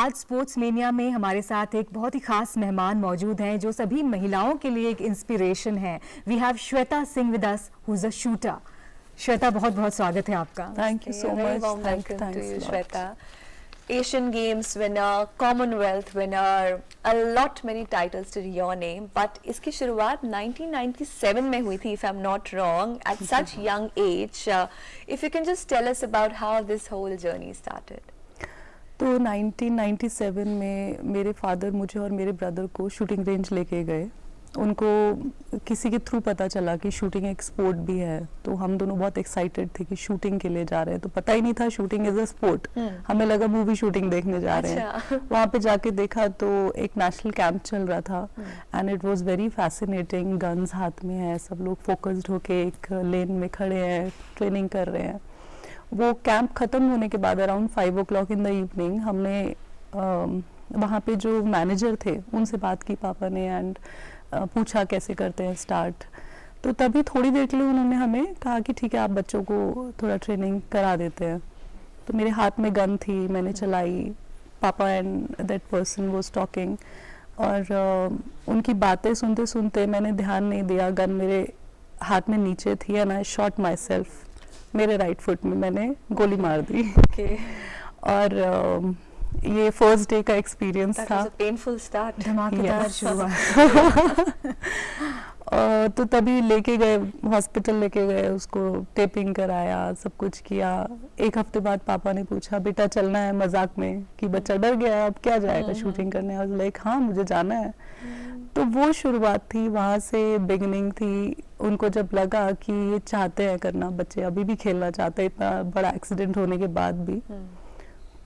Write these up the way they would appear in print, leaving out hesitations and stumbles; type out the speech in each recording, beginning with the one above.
आज sports mania में हमारे साथ एक बहुत ही खास मेहमान मौजूद हैं जो सभी महिलाओं के लिए एक इंस्पिरेशन है। We have Shweta Singh with us who is a shooter. Shweta, बहुत बहुत स्वागत है आपका। Thank you so much. Welcome to you, Shweta. Asian Games winner, Commonwealth winner, a lot many titles to your name. But इसकी शुरुआत 1997 में हुई थी, if I'm not wrong, at such young age. If you can just tell us about how this whole journey started. तो 1997 में मेरे father मुझे और मेरे ब्रदर को शूटिंग रेंज लेके गए। उनको किसी के थ्रू पता चला कि शूटिंग एक स्पोर्ट भी है, तो हम दोनों बहुत एक्साइटेड थे कि शूटिंग के लिए जा रहे हैं। तो पता ही नहीं था शूटिंग इज अ स्पोर्ट, हमें लगा मूवी शूटिंग देखने जा रहे हैं। वहाँ पे जाके देखा तो एक नेशनल कैंप चल रहा था and it was very fascinating. Guns हाथ में है, सब लोग फोकस्ड होके एक लेन में खड़े हैं, ट्रेनिंग कर रहे हैं। वो कैंप ख़त्म होने के बाद around 5 o'clock in the evening हमने वहाँ पे जो मैनेजर थे उनसे बात की पापा ने एंड पूछा कैसे करते हैं स्टार्ट। तो तभी थोड़ी देर के लिए उन्होंने हमें कहा कि ठीक है आप बच्चों को थोड़ा ट्रेनिंग करा देते हैं। तो मेरे हाथ में गन थी, मैंने चलाई। पापा and that person was talking और उनकी बातें सुनते सुनते मैंने ध्यान नहीं दिया, गन मेरे हाथ में नीचे थी and I shot my self. मेरे राइट फुट में मैंने गोली मार दी। और ये फर्स्ट डे का एक्सपीरियंस था। पेनफुल स्टार्ट, धमाकेदार शुरुआत। तो तभी लेके गए हॉस्पिटल, लेके गए उसको, टेपिंग कराया, सब कुछ किया। एक हफ्ते बाद पापा ने पूछा बेटा चलना है, मजाक में कि बच्चा डर गया अब क्या जाएगा शूटिंग करने। और लाइक हाँ मुझे जाना है। तो वो शुरुआत थी, वहाँ से बिगनिंग थी। उनको जब लगा कि ये चाहते हैं करना, बच्चे अभी भी खेलना चाहते हैं इतना बड़ा एक्सीडेंट होने के बाद भी,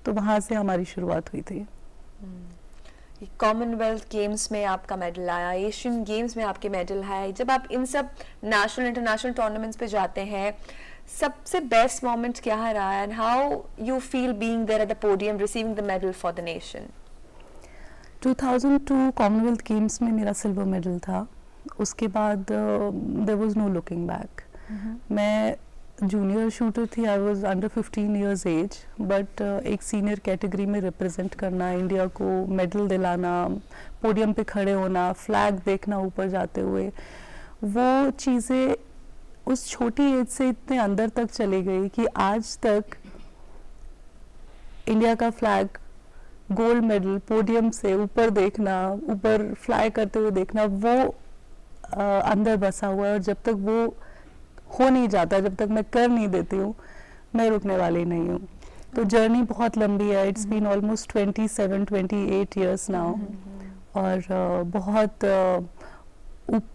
तो वहाँ से हमारी शुरुआत हुई थी। कॉमनवेल्थ गेम्स में आपका मेडल आया, एशियन गेम्स में आपके मेडल है। जब आप इन सब नेशनल इंटरनेशनल टूर्नामेंट्स पे जाते हैं, सबसे बेस्ट मोमेंट क्या रहा है and how you feel being there at the podium receiving the medal for the nation? 2002 Commonwealth Games में मेरा सिल्वर मेडल था। उसके बाद there was no looking back. मैं जूनियर शूटर थी, I was under 15 years age, but एक senior category में represent करना, इंडिया को मेडल दिलाना, पोडियम पे खड़े होना, फ्लैग देखना ऊपर जाते हुए, वो चीज़ें उस छोटी एज से इतने अंदर तक चली गई कि आज तक इंडिया का फ्लैग, गोल्ड मेडल पोडियम से ऊपर देखना, ऊपर फ्लाई करते हुए देखना, वो अंदर बसा हुआ है। और जब तक वो हो नहीं जाता, जब तक मैं कर नहीं देती हूँ, मैं रुकने वाली नहीं हूँ। तो जर्नी बहुत लंबी है। It's been almost 27-28 years now. और बहुत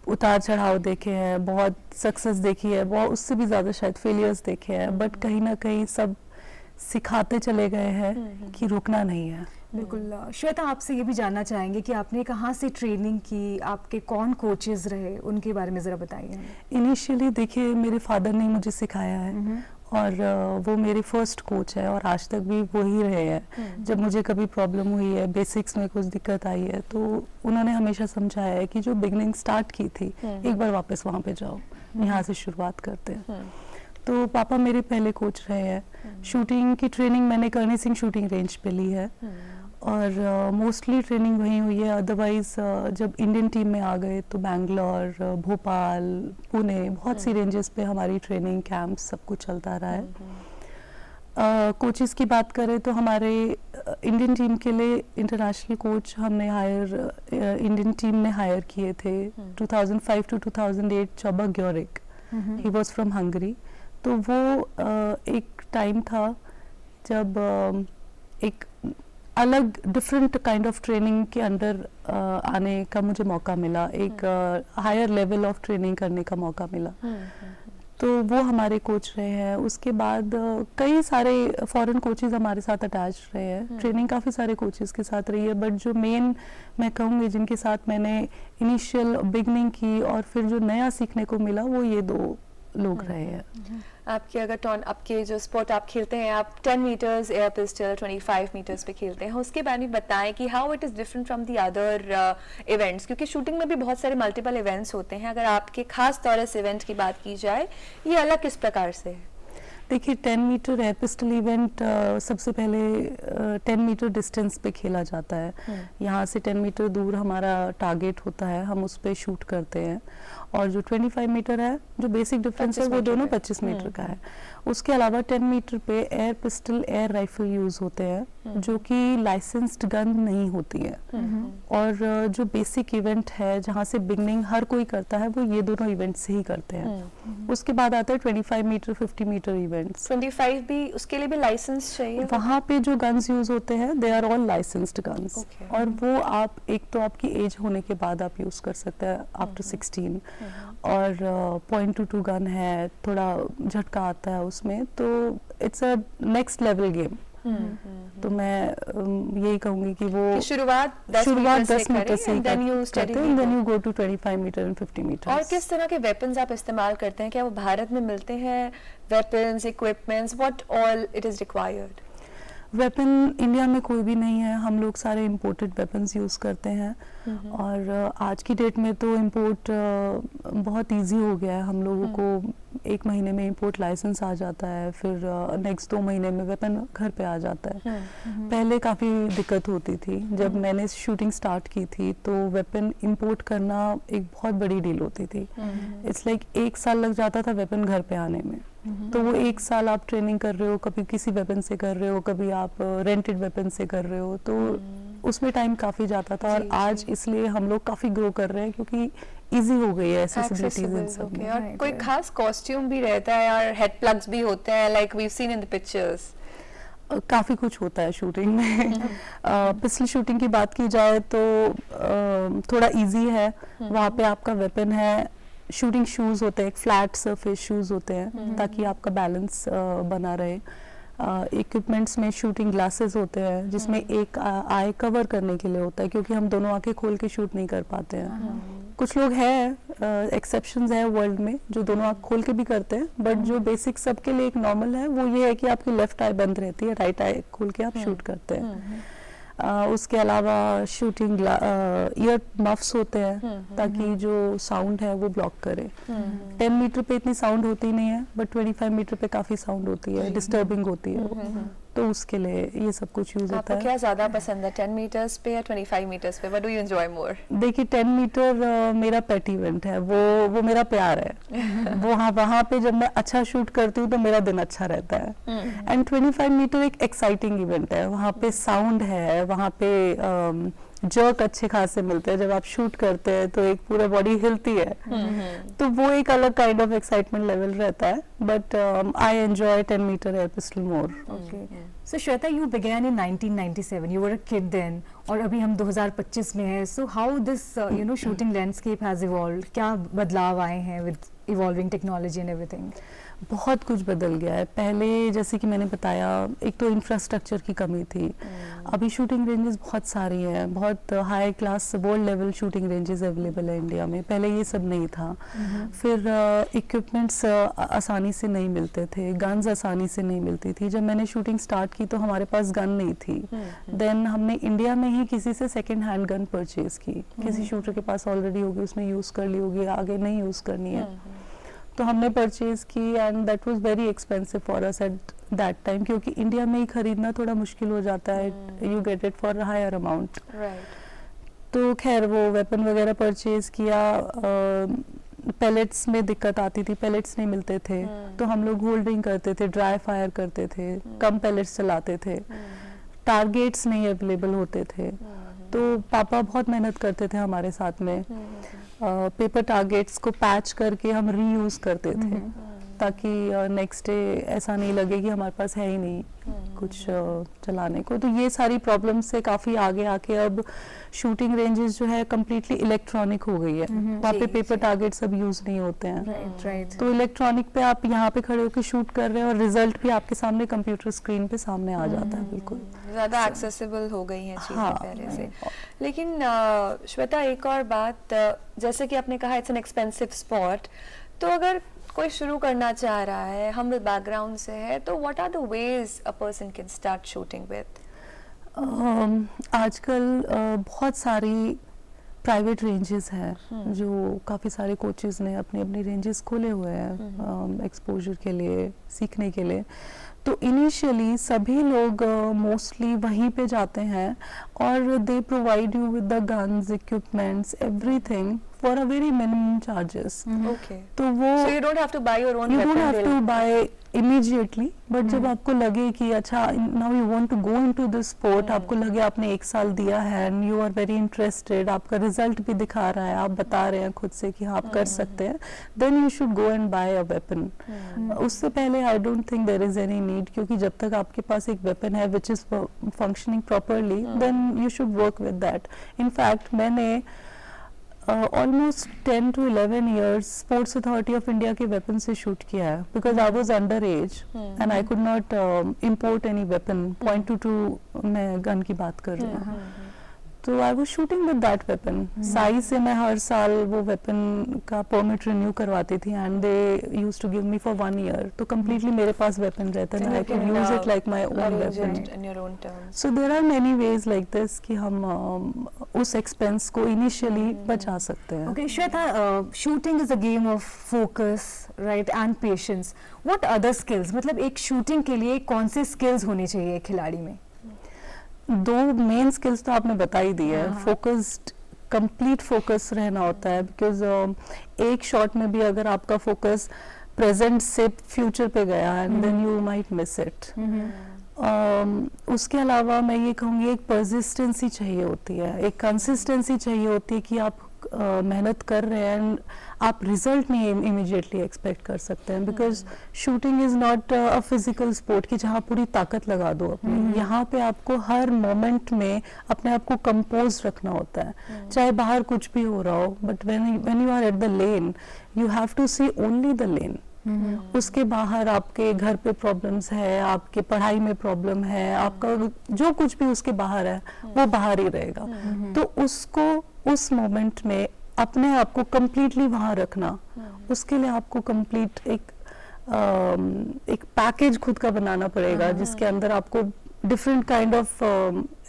उतार चढ़ाव देखे हैं, बहुत सक्सेस देखी है, बहुत उससे भी ज़्यादा शायद फेलियर्स देखे हैं, बट कहीं ना कहीं सब सिखाते चले गए हैं कि रुकना नहीं है। बिल्कुल। श्वेता, आपसे ये भी जानना चाहेंगे कि आपने कहाँ से ट्रेनिंग की, आपके कौन कोचेस रहे, उनके बारे में ज़रा बताइए। इनिशियली देखिए मेरे फादर ने मुझे सिखाया है और वो मेरे फर्स्ट कोच है और आज तक भी वही रहे हैं। जब मुझे कभी प्रॉब्लम हुई है, बेसिक्स में कुछ दिक्कत आई है, तो उन्होंने हमेशा समझाया है कि जो बिगनिंग स्टार्ट की थी एक बार वापस वहाँ पे जाओ, यहाँ से शुरुआत करते हैं। तो पापा मेरे पहले कोच रहे हैं। शूटिंग की ट्रेनिंग मैंने करनी सिंह शूटिंग रेंज पे ली है और मोस्टली ट्रेनिंग वहीं हुई है। अदरवाइज जब इंडियन टीम में आ गए तो बैंगलोर, भोपाल, पुणे, बहुत सी रेंजेस पे हमारी ट्रेनिंग कैंप सब कुछ चलता रहा है। कोचेस की बात करें तो हमारे इंडियन टीम के लिए इंटरनेशनल कोच हमने इंडियन टीम ने हायर किए थे 2005 to 2008। चोबा ग्योरिक, ही वाज फ्रॉम हंगरी। तो वो एक टाइम था जब एक अलग डिफरेंट काइंड ऑफ ट्रेनिंग के अंदर आने का मुझे मौका मिला, एक हायर लेवल ऑफ ट्रेनिंग करने का मौका मिला। तो वो हमारे कोच रहे हैं। उसके बाद कई सारे फॉरेन कोचेस हमारे साथ अटैच रहे हैं। ट्रेनिंग काफ़ी सारे कोचेस के साथ रही है, बट जो मेन मैं कहूँगी जिनके साथ मैंने इनिशियल बिगनिंग की और फिर जो नया सीखने को मिला, वो ये 2 लोग रहे हैं। आपके अगर आपके जो स्पोर्ट आप खेलते हैं, आप 10 मीटर्स एयर पिस्टल, 25 मीटर्स पे खेलते हैं, उसके बारे में बताएं कि how it is different from the other events, क्योंकि शूटिंग में भी बहुत सारे मल्टीपल इवेंट्स होते हैं। अगर आपके खास तौर से इवेंट की बात की जाए, ये अलग किस प्रकार से है? देखिए 10 मीटर एयर पिस्टल इवेंट सबसे पहले 10 मीटर डिस्टेंस पे खेला जाता है। यहाँ से 10 मीटर दूर हमारा टारगेट होता है, हम उस पे शूट करते हैं। और जो 25 मीटर है, जो बेसिक डिफरेंस है वो दोनों 25 मीटर का है। उसके अलावा 10 मीटर पे air pistol, air rifle use होते हैं जो कि लाइसेंस्ड गन नहीं होती है। और जो बेसिक इवेंट है जहाँ से बिगनिंग हर कोई करता है वो ये दोनों इवेंट से ही करते हैं। उसके बाद आता है 25 मीटर, 50 मीटर इवेंट्स। 25 भी, उसके लिए भी लाइसेंस चाहिए? वहाँ पे जो गन्स यूज होते हैं they are all licensed guns. और वो आप एक तो आपकी एज होने के बाद आप यूज कर सकते हैं आफ्टर 16। और .22 गन है, थोड़ा झटका आता है उसमें, तो it's a next level game. तो मैं यही कहूंगी कि वो शुरुआत 10 मीटर से ही करते हैं, then you go to 25 metre and 50 metre. और किस तरह के वेपन्स आप इस्तेमाल करते हैं? क्या वो भारत में मिलते हैं? Weapons, equipments, what all it is required? Weapon India में कोई भी नहीं है, हम लोग सारे इंपोर्टेड वेपन्स यूज़ करते हैं। और आज की डेट में तो इंपोर्ट बहुत इजी हो गया है। हम लोगों को 1 महीने में इंपोर्ट लाइसेंस आ जाता है, फिर नेक्स्ट 2 महीने में वेपन घर पे आ जाता है। पहले काफ़ी दिक्कत होती थी। जब मैंने शूटिंग स्टार्ट की थी तो वेपन इंपोर्ट करना एक बहुत बड़ी डील होती थी। इट्स लाइक 1 साल लग जाता था वेपन घर पे आने में। तो वो 1 साल आप ट्रेनिंग कर रहे हो, कभी किसी वेपन से कर रहे हो, कभी आप रेंटेड वेपन से कर रहे हो, तो उसमें टाइम काफ़ी जाता था। और आज इसलिए हम लोग काफ़ी ग्रो कर रहे हैं क्योंकि इजी हो गई है एक्सेसिबिलिटीज इन सब में। और कोई खास कॉस्ट्यूम भी रहता है और हेड प्लग्स भी होते हैं, like we have seen in the pictures? काफ़ी कुछ होता है शूटिंग में। पिस्टल शूटिंग की बात की जाए तो थोड़ा इजी है। वहाँ पे आपका वेपन है, शूटिंग शूज़ होते हैं, फ्लैट सरफेस शूज़ होते हैं ताकि आपका बैलेंस बना रहे। इक्विपमेंट्स में शूटिंग ग्लासेस होते हैं जिसमें एक आई कवर करने के लिए होता है क्योंकि हम दोनों आंखें खोल के शूट नहीं कर पाते हैं। कुछ लोग हैं, एक्सेप्शंस है वर्ल्ड में, जो दोनों आंख खोल के भी करते हैं, बट जो बेसिक सबके लिए एक नॉर्मल है वो ये है कि आपकी लेफ्ट आई बंद रहती है, राइट आई खोल के आप शूट करते हैं। उसके अलावा शूटिंग ईयर मफ्स होते हैं ताकि जो साउंड है वो ब्लॉक करे। 10 मीटर पे इतनी साउंड होती नहीं है, बट 25 मीटर पे काफी साउंड होती है, डिस्टर्बिंग होती है, तो उसके लिए ये सब कुछ यूज होता आपको है। क्या ज्यादा पसंद है, 10 मीटर्स पे या 25 मीटर्स पे? व्हाट डू यू एंजॉय मोर? देखिए 10 मीटर मेरा पेट इवेंट है, वो मेरा प्यार है। वहाँ पे जब मैं अच्छा शूट करती हूँ तो मेरा दिन अच्छा रहता है। एंड 25 मीटर एक एक्साइटिंग इवेंट है, वहाँ पे साउंड है, वहाँ पे जर्क अच्छे खासे मिलते हैं। जब आप शूट करते हैं तो एक पूरा बॉडी हिलती है, तो वो एक अलग काइंड ऑफ एक्साइटमेंट लेवल रहता है। But I enjoy 10 metre air pistol more. Okay. So Shweta, you began in 1997. You were a kid then, और अभी हम 2025 में हैं. So how this shooting landscape has evolved? क्या बदलाव आए हैं with evolving technology and everything? बहुत कुछ बदल गया है। पहले जैसे कि मैंने बताया, एक तो इंफ्रास्ट्रक्चर की कमी थी। अभी शूटिंग रेंजेस बहुत सारी हैं, बहुत high class world level shooting ranges available है इंडिया में। पहले ये सब नहीं था। फिर इक्विपमेंट्स आसानी से नहीं मिलते थे, गन्स आसानी से नहीं मिलती थी। जब मैंने शूटिंग स्टार्ट की तो हमारे पास गन नहीं थी। देन हमने इंडिया में ही किसी से सेकेंड हैंड गन परचेज की, किसी शूटर के पास ऑलरेडी होगी, उसने यूज़ कर ली होगी, आगे नहीं यूज़ करनी है, तो हमने परचेज की। And that was very expensive for us at that time, क्योंकि इंडिया में ही खरीदना थोड़ा मुश्किल हो जाता है। You get it for higher amount. तो खैर वो वेपन वगैरह परचेज किया। पैलेट्स में दिक्कत आती थी, पैलेट्स नहीं मिलते थे, तो हम लोग होल्डिंग करते थे, ड्राई फायर करते थे, कम पैलेट्स चलाते थे, टारगेट्स नहीं अवेलेबल होते थे। तो पापा बहुत मेहनत करते थे हमारे साथ में। पेपर टारगेट्स को पैच करके हम रीयूज करते थे ताकि नेक्स्ट डे ऐसा नहीं लगे कि हमारे पास है ही नहीं कुछ चलाने को। तो ये सारी प्रॉब्लम से काफ़ी आगे आके अब शूटिंग रेंजेस जो है कम्प्लीटली इलेक्ट्रॉनिक हो गई है। वहाँ पे पेपर टारगेट्स अब यूज़ नहीं होते हैं। तो इलेक्ट्रॉनिक पे आप यहाँ पे खड़े होकर शूट कर रहे हैं और रिजल्ट भी आपके सामने कंप्यूटर स्क्रीन पे सामने आ जाता है। बिल्कुल ज़्यादा एक्सेसिबल हो गई हैं चीज़ें पहले से। लेकिन श्वेता, एक और बात, जैसे कि आपने कहा इट्स एन एक्सपेंसिव स्पॉट, तो अगर कोई शुरू करना चाह रहा है, हम बैकग्राउंड से है, तो what are the ways a person can start shooting with? आजकल बहुत सारी प्राइवेट रेंजेस हैं जो काफ़ी सारे कोचेस ने अपने अपने रेंजेस खोले हुए हैं एक्सपोजर के लिए, सीखने के लिए। तो इनिशियली सभी लोग मोस्टली वहीं पे जाते हैं और they provide you with the guns, equipments, everything for a very minimum charges. Okay. तो वो So you don't have to buy your own you weapon. don't have to they'll- buy immediately, but जब आपको लगे कि अच्छा now you want to go into this sport, आपको लगे आपने 1 साल दिया है and you are very interested, आपका रिजल्ट भी दिखा रहा है, आप बता रहे हैं खुद से कि हाँ आप कर सकते हैं, then you should go and buy a weapon. उससे पहले I don't think there is any need, क्योंकि जब तक आपके पास एक weapon है which is functioning properly, then you should work with that. In fact मैंने almost 10 to 11 years sports authority of India के वेपन से शूट किया है, because I was under as and I could not import any weapon. .22 मैं gun की बात कर रही हूँ, तो I was shooting with that weapon. Sai से मैं हर साल वो वेपन का परमिट रिन्यू करवाती थी and they used to give me for 1 year, तो कम्प्लीटली मेरे पास वेपन रहता And है, I you can can, use it like my own arrange weapon. it in your own terms. So there are many ways like this कि हम उस expense को initially बचा सकते हैं। Okay, Shweta, shooting is a game of focus, right, and patience. What other skills? मतलब एक shooting के लिए कौन से skills होने चाहिए एक खिलाड़ी में? 2 मेन स्किल्स तो आपने बता ही दी है। फोकस्ड, कंप्लीट फोकस रहना होता है, बिकॉज एक शॉट में भी अगर आपका फोकस प्रेजेंट से फ्यूचर पे गया and then you might miss it. उसके अलावा मैं ये कहूँगी एक परसिस्टेंसी चाहिए होती है, एक कंसिस्टेंसी चाहिए होती है कि आप मेहनत कर रहे हैं एंड आप रिजल्ट नहीं इमीडिएटली एक्सपेक्ट कर सकते हैं, because shooting is not a physical sport कि जहाँ पूरी ताकत लगा दो अपनी। यहाँ पे आपको हर मोमेंट में अपने आप को कंपोज रखना होता है, चाहे बाहर कुछ भी हो रहा हो, but when you are at the lane you have to see only the lane. उसके बाहर आपके घर पे प्रॉब्लम्स है, आपके पढ़ाई में प्रॉब्लम है, आपका जो कुछ भी उसके बाहर है वो बाहर ही रहेगा। तो उसको उस मोमेंट में अपने आप को कम्प्लीटली वहां रखना, उसके लिए आपको कंप्लीट एक पैकेज खुद का बनाना पड़ेगा, जिसके अंदर आपको डिफरेंट काइंड ऑफ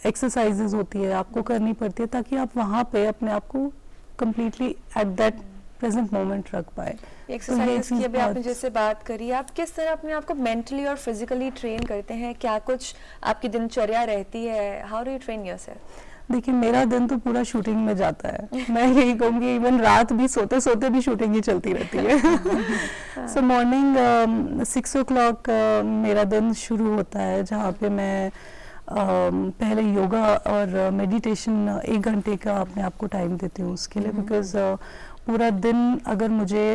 एक्सरसाइजेज होती है आपको करनी पड़ती है, ताकि आप वहां पे अपने आप को completely at that present moment रख पाए। एक्सरसाइज की अभी आपने जैसे बात करी, आप किस तरह अपने आप को मेंटली और फिजिकली ट्रेन करते हैं? क्या कुछ आपकी दिनचर्या रहती है? How do you train yourself? देखिए मेरा दिन तो पूरा शूटिंग में जाता है। मैं यही कहूँगी इवन रात भी सोते सोते भी शूटिंग ही चलती रहती है। सो मॉर्निंग 6 o'clock मेरा दिन शुरू होता है, जहाँ पे मैं पहले योगा और मेडिटेशन 1 घंटे का अपने आप को टाइम देती हूँ उसके लिए, बिकॉज पूरा दिन अगर मुझे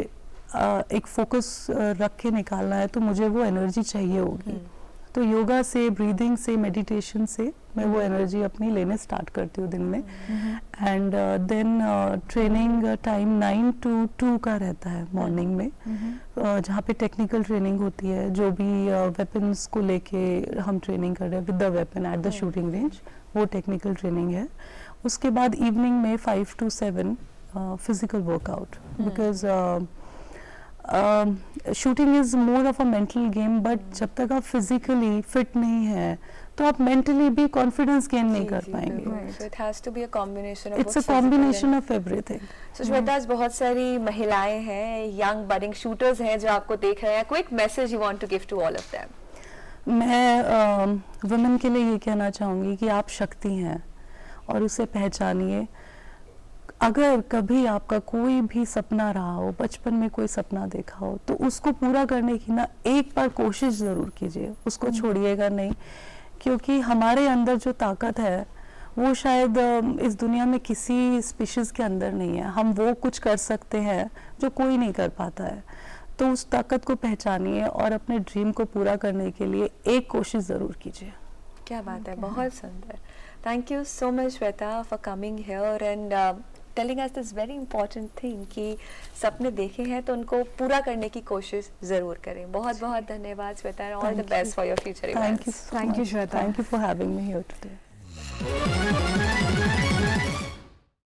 एक फोकस रख के निकालना है तो मुझे वो एनर्जी चाहिए होगी। तो योगा से, ब्रीदिंग से, मेडिटेशन से मैं वो एनर्जी अपनी लेने स्टार्ट करती हूँ दिन में। And then training time 9 to 2 का रहता है मॉर्निंग में, जहाँ पे टेक्निकल ट्रेनिंग होती है, जो भी वेपन्स को लेके हम ट्रेनिंग कर रहे हैं with the weapon at the shooting range, वो टेक्निकल ट्रेनिंग है। उसके बाद इवनिंग में 5 to 7 physical workout, because shooting is more of a mental game, but जब तक आप फिजिकली फिट नहीं है तो आप मेंटली भी कॉन्फिडेंस गेन नहीं कर पाएंगे। So it has to be a combination of it's a both physical combination and- of everything. So Shweta, आज बहुत सारी महिलाएं हैं, यंग बडिंग शूटर्स हैं जो आपको देख रहे हैं। Quick message you want to give to all of them? मैं वुमेन के लिए ये कहना चाहूँगी कि आप शक्ति हैं और उसे पहचानिए। अगर कभी आपका कोई भी सपना रहा हो, बचपन में कोई सपना देखा हो, तो उसको पूरा करने की ना एक बार कोशिश ज़रूर कीजिए, उसको छोड़िएगा नहीं, क्योंकि हमारे अंदर जो ताकत है वो शायद इस दुनिया में किसी स्पीशीज़ के अंदर नहीं है। हम वो कुछ कर सकते हैं जो कोई नहीं कर पाता है। तो उस ताकत को पहचानिए और अपने ड्रीम को पूरा करने के लिए एक कोशिश ज़रूर कीजिए। क्या बात है, बहुत सुंदर। Thank you so much Shweta for coming here and telling us this very important thing कि सपने देखे हैं तो उनको पूरा करने की कोशिश जरूर करें। बहुत बहुत धन्यवाद Shweta, and all the best for your future events. Thank you, Shweta. Thank you for having me here today.